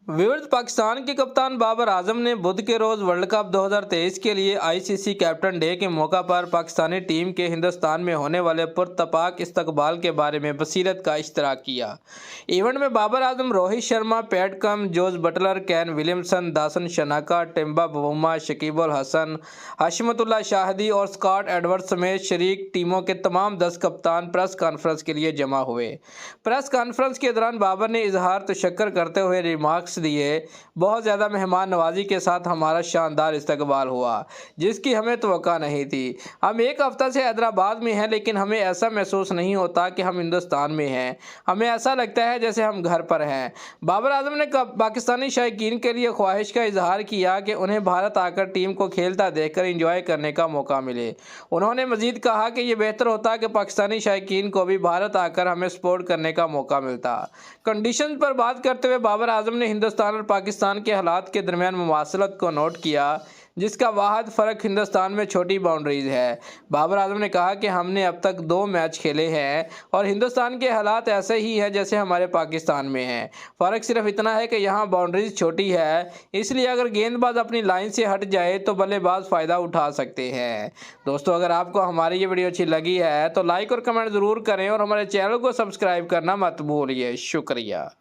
विवर्त पाकिस्तान के कप्तान बाबर आजम ने बुध के रोज वर्ल्ड कप 2023 के लिए आईसीसी कैप्टन डे के मौका पर पाकिस्तानी टीम के हिंदुस्तान में होने वाले पुरतपाक इस्तकबाल के बारे में बसीरत का इश्तराक किया। इवेंट में Babar Azam, Rohit Sharma, Pat Cummins, Jos Buttler, Kane Williamson, Dasun Shanaka, Temba Bavuma, Shakib Al Hasan, Hashmatullah Shahidi और स्कॉट एडवर्ड्स समेत शरीक टीमों के तमाम 10 कप्तान प्रेस कॉन्फ्रेंस के लिए जमा हुए। प्रेस कॉन्फ्रेंस के दौरान बाबर ने इजहार तशक्कुर करते हुए रिमार्क्स दिए, बहुत ज़्यादा मेहमान नवाजी के साथ हमारा शानदार इस्तकबाल हुआ जिसकी हमें तवक्का नहीं थी। हम एक हफ्ता से हैदराबाद में हैं, लेकिन हमें ऐसा महसूस नहीं होता कि हम हिंदुस्तान में हैं। हमें ऐसा लगता है जैसे हम घर पर हैं। बाबर आजम ने पाकिस्तानी शायकीन के लिए ख्वाहिश का इजहार किया कि उन्हें भारत आकर टीम को खेलता देखकर इंजॉय करने का मौका मिले। उन्होंने मजीद कहा कि यह बेहतर होता कि पाकिस्तानी शायकीन को भी भारत आकर हमें सपोर्ट करने का मौका मिलता। कंडीशन पर बात करते हुए बाबर आजम ने हिंदुस्तान और पाकिस्तान के हालात के दरमियान मुमासलत को नोट किया, जिसका वाहिद फ़र्क हिंदुस्तान में छोटी बाउंड्रीज है। बाबर आजम ने कहा कि हमने अब तक 2 मैच खेले हैं और हिंदुस्तान के हालात ऐसे ही हैं जैसे हमारे पाकिस्तान में हैं। फ़र्क सिर्फ इतना है कि यहाँ बाउंड्रीज छोटी है, इसलिए अगर गेंदबाज अपनी लाइन से हट जाए तो बल्लेबाज फ़ायदा उठा सकते हैं। दोस्तों, अगर आपको हमारी ये वीडियो अच्छी लगी है तो लाइक और कमेंट ज़रूर करें और हमारे चैनल को सब्सक्राइब करना मत भूलिए। शुक्रिया।